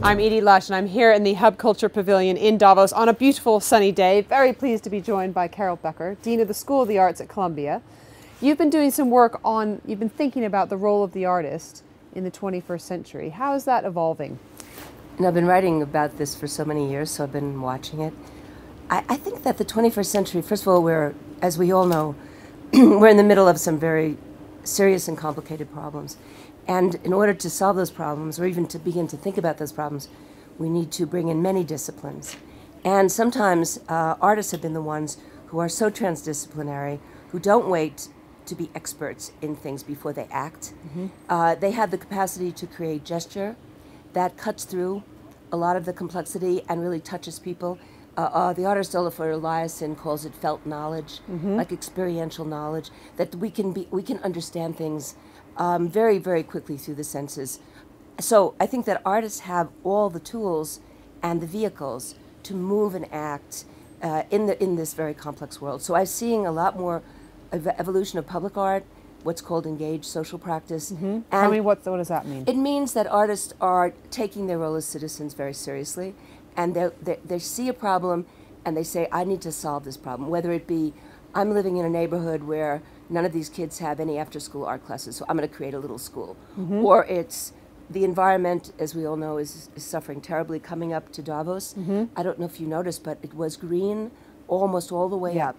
I'm Edie Lush, and I'm here in the Hub Culture Pavilion in Davos on a beautiful sunny day. Very pleased to be joined by Becker, Dean of the School of the Arts at Columbia. You've been doing some work on, you've been thinking about the role of the artist in the 21st century. How is that evolving? And I've been writing about this for so many years, so I've been watching it. I think that the 21st century, first of all, as we all know, we're in the middle of some very serious and complicated problems. And in order to solve those problems, or even to begin to think about those problems, we need to bring in many disciplines. And sometimes artists have been the ones who are so transdisciplinary, who don't wait to be experts in things before they act. Mm-hmm. They have the capacity to create gesture that cuts through a lot of the complexity and really touches people. The artist Olafur Eliasson calls it felt knowledge, mm-hmm. like experiential knowledge, that we can understand things very, very quickly through the senses. So I think that artists have all the tools and the vehicles to move and act in this very complex world. So I'm seeing a lot more evolution of public art, what's called engaged social practice. Mm-hmm. Tell me, what does that mean? It means that artists are taking their role as citizens very seriously, and they see a problem and they say, I need to solve this problem, whether it be, I'm living in a neighborhood where none of these kids have any after-school art classes, so I'm going to create a little school. Mm-hmm. Or it's the environment, as we all know, is suffering terribly coming up to Davos. Mm-hmm. I don't know if you noticed, but it was green almost all the way up.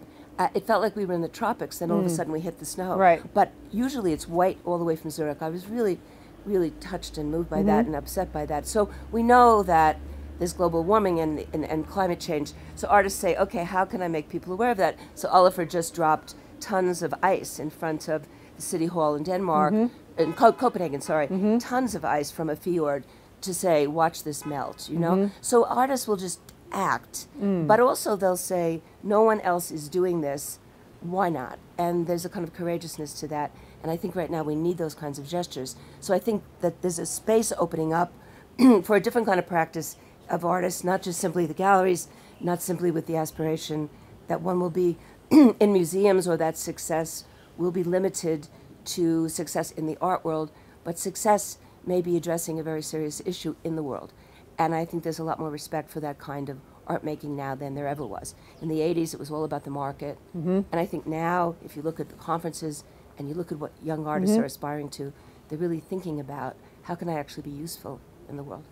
It felt like we were in the tropics, then all of a sudden we hit the snow. Right. But usually it's white all the way from Zurich. I was really, really touched and moved by that and upset by that. So we know that there's global warming and climate change. So artists say, okay, how can I make people aware of that? So Olafur just dropped tons of ice in front of the city hall in Denmark, in Copenhagen, sorry, tons of ice from a fjord to say, watch this melt, you know? So artists will just act, but also they'll say, no one else is doing this, why not? And there's a kind of courageousness to that, and I think right now we need those kinds of gestures. So I think that there's a space opening up for a different kind of practice of artists, not just simply the galleries, not simply with the aspiration that one will be in museums or that success will be limited to success in the art world, but success may be addressing a very serious issue in the world. And I think there's a lot more respect for that kind of art making now than there ever was. In the 80s, it was all about the market. And I think now, if you look at the conferences and you look at what young artists are aspiring to, they're really thinking about how can I actually be useful in the world.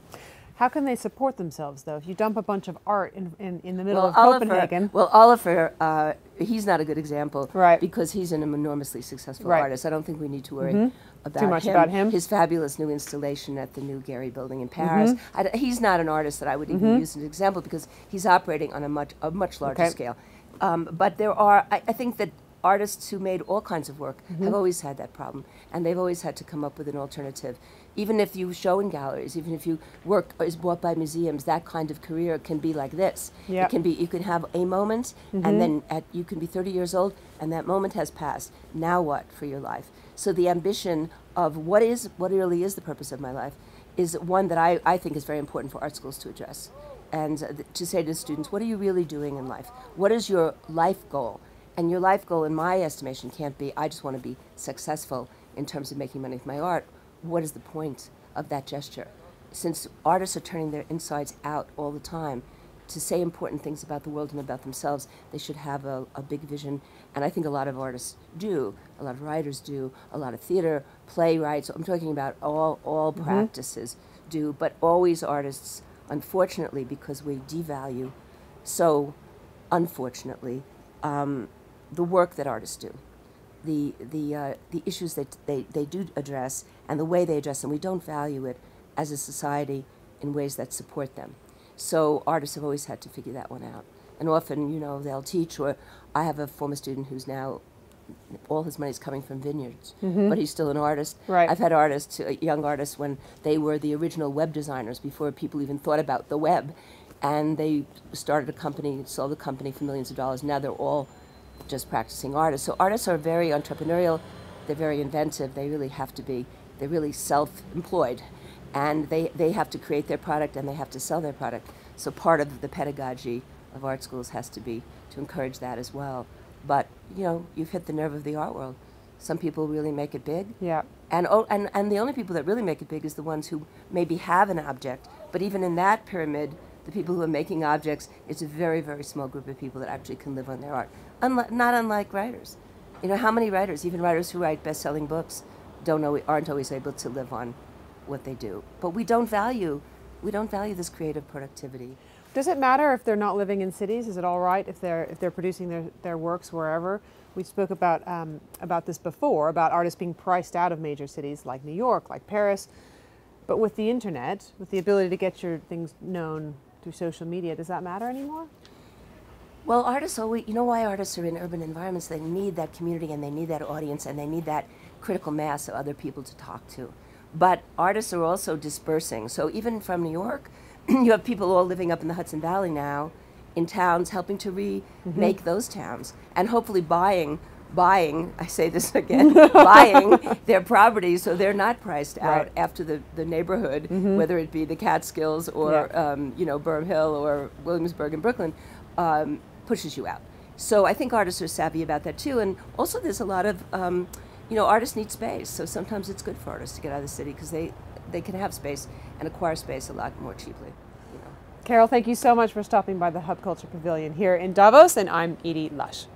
How can they support themselves, though? If you dump a bunch of art in the middle of Copenhagen. Well, Olafur, he's not a good example, right? Because he's an enormously successful artist. I don't think we need to worry about too much about him. His fabulous new installation at the new Gary building in Paris. He's not an artist that I would even use as an example because he's operating on a much larger scale. But there are, I think that artists who made all kinds of work have always had that problem, and they've always had to come up with an alternative. Even if you show in galleries, even if you work is bought by museums, that kind of career can be like this. It can be, you can have a moment, and then you can be 30 years old, and that moment has passed. Now what for your life? So the ambition of what really is the purpose of my life is one that I think is very important for art schools to address. And to say to students, what are you really doing in life? What is your life goal? And your life goal, in my estimation, can't be, I just want to be successful in terms of making money with my art. What is the point of that gesture? Since artists are turning their insides out all the time to say important things about the world and about themselves, they should have a big vision. And I think a lot of artists do, a lot of writers do, a lot of theater, playwrights, I'm talking about all practices do, but always artists, unfortunately, because we devalue so unfortunately the work that artists do. The issues that they do address and the way they address them, we don't value it as a society in ways that support them. So artists have always had to figure that one out. And often, you know, they'll teach, or I have a former student who's now, all his money is coming from vineyards, but he's still an artist. Right. I've had artists, young artists, when they were the original web designers before people even thought about the web. And they started a company, sold a company for millions of dollars. Now they're all just practicing artists. So artists are very entrepreneurial, they're very inventive, they really have to be, they're really self-employed. And they have to create their product and they have to sell their product. So part of the pedagogy of art schools has to be to encourage that as well. But, you know, you've hit the nerve of the art world. Some people really make it big. Yeah. And the only people that really make it big is the ones who maybe have an object, But even in that pyramid, the people who are making objects, it's a very, very small group of people that actually can live on their art. Not unlike writers. You know, how many writers, even writers who write best-selling books, aren't always able to live on what they do. But we don't value this creative productivity. Does it matter if they're not living in cities? Is it all right if they're producing their works wherever? We spoke about this before, about artists being priced out of major cities like New York, like Paris. But with the internet, with the ability to get your things known through social media, does that matter anymore? Well, artists always, you know why artists are in urban environments? They need that community and they need that audience and they need that critical mass of other people to talk to. But artists are also dispersing. So even from New York, you have people all living up in the Hudson Valley now, in towns, helping to remake those towns, and hopefully buying, I say this again, buying their properties so they're not priced out after the neighborhood, whether it be the Catskills or you know, Burnham Hill or Williamsburg in Brooklyn, pushes you out. So I think artists are savvy about that too, and also there's a lot of, you know, artists need space, so sometimes it's good for artists to get out of the city because they can have space and acquire space a lot more cheaply. You know. Carol, thank you so much for stopping by the Hub Culture Pavilion here in Davos, and I'm Edie Lush.